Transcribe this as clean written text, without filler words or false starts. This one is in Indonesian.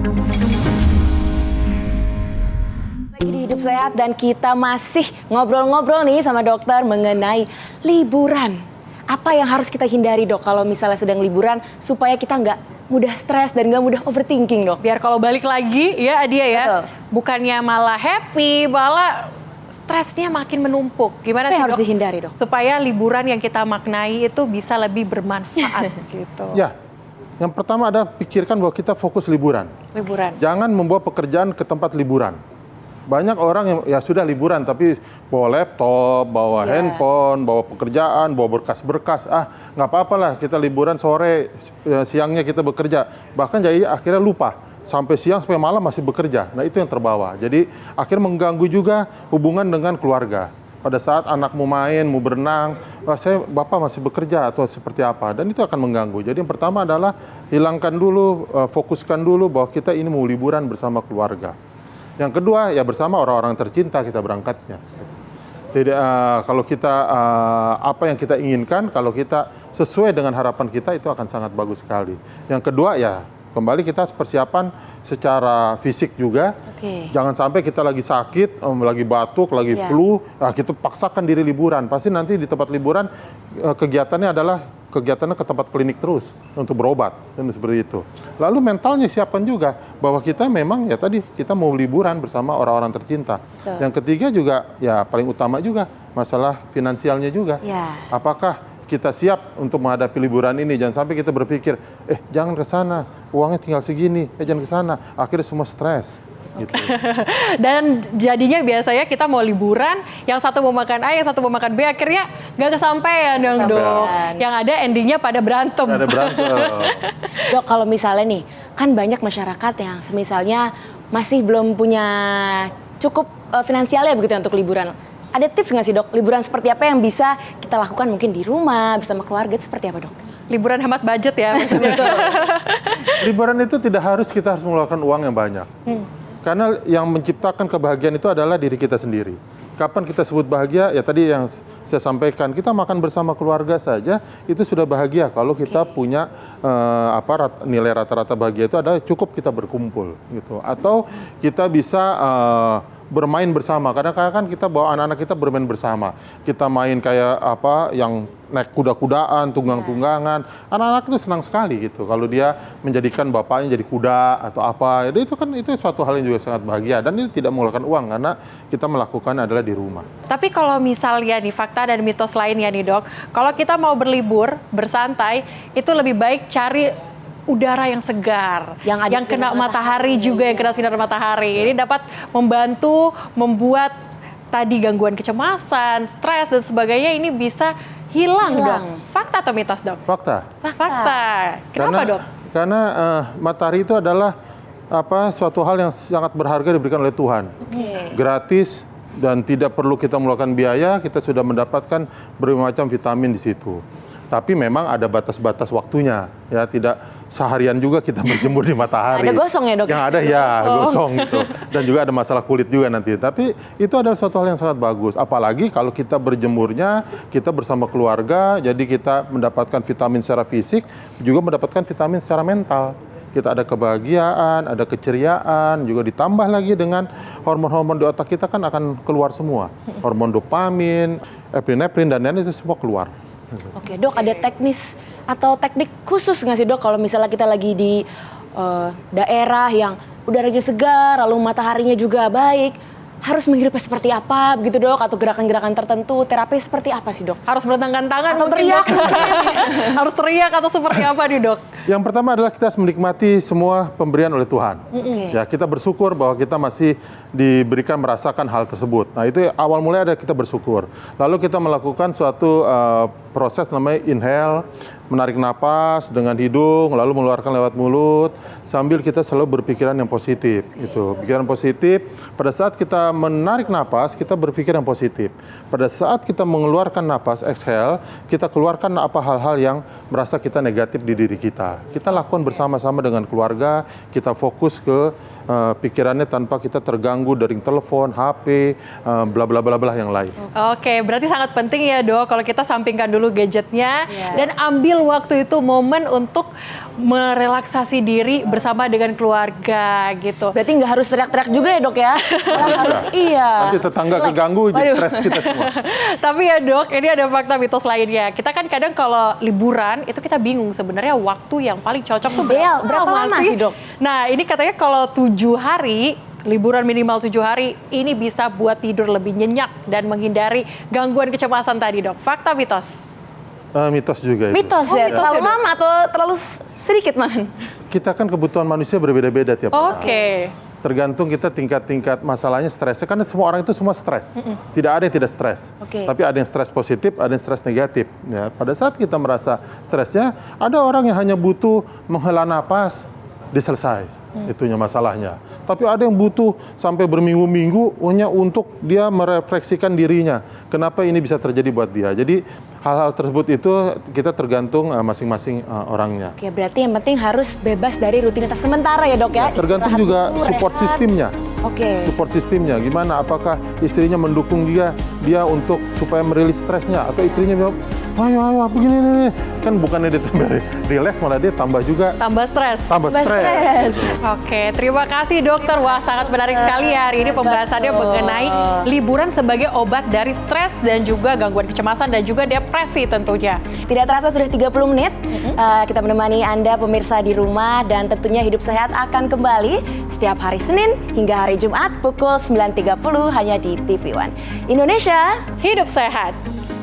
Lagi di Hidup Sehat dan kita masih ngobrol-ngobrol nih sama dokter mengenai liburan. Apa yang harus kita hindari, Dok, kalau misalnya sedang liburan supaya kita nggak mudah stres dan nggak mudah overthinking, Dok? Biar kalau balik lagi ya Adia ya, Betul. bukannya malah happy, malah stresnya makin menumpuk. Gimana Apa sih, yang harus Dok? dihindari, Dok? Supaya liburan yang kita maknai itu bisa lebih bermanfaat gitu. Ya, yang pertama ada pikirkan bahwa kita fokus liburan. Liburan. Jangan membawa pekerjaan ke tempat liburan. Banyak orang yang ya sudah liburan tapi bawa laptop, bawa handphone, bawa pekerjaan, bawa berkas-berkas. Nggak apa-apa lah kita liburan sore, siangnya kita bekerja. Bahkan jadi akhirnya lupa. Sampai siang, sampai malam masih bekerja. Nah itu yang terbawa. Jadi akhirnya mengganggu juga hubungan dengan keluarga. Pada saat anak mau main, mau berenang, bapak masih bekerja atau seperti apa. Dan itu akan mengganggu. Jadi yang pertama adalah hilangkan dulu, fokuskan dulu bahwa kita ini mau liburan bersama keluarga. Yang kedua, ya bersama orang-orang tercinta kita berangkatnya. Tidak, kalau kita apa yang kita inginkan, kalau kita sesuai dengan harapan kita itu akan sangat bagus sekali. Yang kedua ya kembali kita persiapan secara fisik juga. Jangan sampai kita lagi sakit, lagi batuk, lagi flu, kita paksakan diri liburan. Pasti nanti di tempat liburan kegiatannya ke tempat klinik terus untuk berobat dan seperti itu. Lalu mentalnya siapkan juga bahwa kita memang ya tadi kita mau liburan bersama orang-orang tercinta. Yang ketiga juga ya paling utama juga masalah finansialnya juga. Apakah kita siap untuk menghadapi liburan ini? Jangan sampai kita berpikir, jangan ke sana, uangnya tinggal segini, jangan ke sana. Akhirnya semua stres. Gitu. Dan jadinya biasanya kita mau liburan, yang satu mau makan A, yang satu mau makan B, akhirnya nggak kesampaian dong, Dok. Yang ada endingnya pada berantem. Ada berantem. Dok, kalau misalnya nih, kan banyak masyarakat yang semisalnya masih belum punya cukup finansialnya begitu untuk liburan. Ada tips nggak sih, Dok? Liburan seperti apa yang bisa kita lakukan mungkin di rumah, bersama keluarga, itu seperti apa, Dok? Liburan hemat budget ya maksudnya. Liburan itu tidak harus kita harus mengeluarkan uang yang banyak. Karena yang menciptakan kebahagiaan itu adalah diri kita sendiri. Kapan kita sebut bahagia? Ya tadi yang saya sampaikan, kita makan bersama keluarga saja itu sudah bahagia. Kalau kita punya nilai rata-rata bahagia itu adalah cukup kita berkumpul gitu. Atau kita bisa bermain bersama. Kadang-kadang kan kita bawa anak-anak kita bermain bersama. Kita main kayak yang naik kuda-kudaan, tunggang-tunggangan. Anak-anak itu senang sekali gitu. Kalau dia menjadikan bapaknya jadi kuda atau apa. Jadi itu suatu hal yang juga sangat bahagia. Dan itu tidak mengeluarkan uang karena kita melakukan adalah di rumah. Tapi kalau misalnya nih fakta dan mitos lainnya nih, Dok, kalau kita mau berlibur, bersantai, itu lebih baik cari udara yang segar, yang kena matahari juga, yang kena sinar matahari. Ini dapat membantu membuat tadi gangguan kecemasan, stres dan sebagainya ini bisa hilang. Dok. Fakta atau mitos, Dok? Fakta. Kenapa, Dok? Karena matahari itu adalah suatu hal yang sangat berharga diberikan oleh Tuhan. Gratis dan tidak perlu kita mengeluarkan biaya, kita sudah mendapatkan berbagai macam vitamin di situ. Tapi memang ada batas-batas waktunya, ya tidak seharian juga kita berjemur di matahari. Ada gosong ya, Dok? Yang ada ya gosong gitu. Dan juga ada masalah kulit juga nanti. Tapi itu adalah suatu hal yang sangat bagus. Apalagi kalau kita berjemurnya, kita bersama keluarga, jadi kita mendapatkan vitamin secara fisik, juga mendapatkan vitamin secara mental. Kita ada kebahagiaan, ada keceriaan, juga ditambah lagi dengan hormon-hormon di otak kita kan akan keluar semua. Hormon dopamin, epinefrin, dan lain-lain itu semua keluar. Oke, Dok, ada teknis atau teknik khusus nggak sih, Dok, kalau misalnya kita lagi di daerah yang udaranya segar, lalu mataharinya juga baik, harus menghirupnya seperti apa begitu, Dok? Atau gerakan-gerakan tertentu, terapi seperti apa sih, Dok? Harus bertanggan tangan atau teriak? Harus teriak atau seperti apa nih, Dok? Yang pertama adalah kita harus menikmati semua pemberian oleh Tuhan. Ya, kita bersyukur bahwa kita masih diberikan merasakan hal tersebut. Nah, itu awal mulai ada kita bersyukur. Lalu kita melakukan suatu proses namanya inhale, menarik napas dengan hidung, lalu mengeluarkan lewat mulut, sambil kita selalu berpikiran yang positif. Itu pikiran positif. Pada saat kita menarik napas, kita berpikir yang positif. Pada saat kita mengeluarkan napas, exhale, kita keluarkan apa hal-hal yang merasa kita negatif di diri kita. Kita lakukan bersama-sama dengan keluarga, kita fokus ke pikirannya tanpa kita terganggu dari telepon, HP, bla bla bla bla yang lain. Oke, berarti sangat penting ya Dok, kalau kita sampingkan dulu gadgetnya dan ambil waktu itu momen untuk merelaksasi diri bersama dengan keluarga gitu. Berarti nggak harus teriak-teriak juga ya dok ya? Harus iya. Nanti tetangga keganggu, jadi stres kita semua. Tapi ya Dok, ini ada fakta mitos lainnya. Kita kan kadang kalau liburan itu kita bingung sebenarnya waktu yang paling cocok tuh berapa lama sih Dok? Nah ini katanya kalau 7 hari, liburan minimal 7 hari, ini bisa buat tidur lebih nyenyak dan menghindari gangguan kecemasan tadi Dok. Fakta mitos? Mitos juga itu. Mitos ya? Mitos Terlalu ya, Dok? lama atau terlalu sedikit man? Kita kan kebutuhan manusia berbeda-beda tiap orang. Oke. Tergantung kita tingkat-tingkat masalahnya stresnya, karena semua orang itu semua stres. Tidak ada yang tidak stres. Tapi ada yang stres positif, ada yang stres negatif. Ya, pada saat kita merasa stresnya, ada orang yang hanya butuh menghela napas, diselesai. Itunya masalahnya. Tapi ada yang butuh sampai berminggu-minggu hanya untuk dia merefleksikan dirinya. Kenapa ini bisa terjadi buat dia. Jadi hal-hal tersebut itu kita tergantung masing-masing orangnya. Oke, berarti yang penting harus bebas dari rutinitas sementara ya dok ya? Tergantung Istirahat juga dulu, support rehat. sistemnya. Oke. Support sistemnya gimana? Apakah istrinya mendukung dia untuk supaya merilis stresnya, atau istrinya bilang, ayo begini nih. Kan bukannya dia tambah relax, malah dia tambah juga Tambah stres. tambah stres. Oke, terima kasih dokter. Wah, sangat menarik sekali ya hari ini pembahasannya mengenai liburan sebagai obat dari stres dan juga gangguan kecemasan dan juga depresi tentunya. Tidak terasa sudah 30 menit kita menemani Anda pemirsa di rumah, dan tentunya Hidup Sehat akan kembali setiap hari Senin hingga hari Jumat pukul 9.30 hanya di TV One. Indonesia Hidup sehat.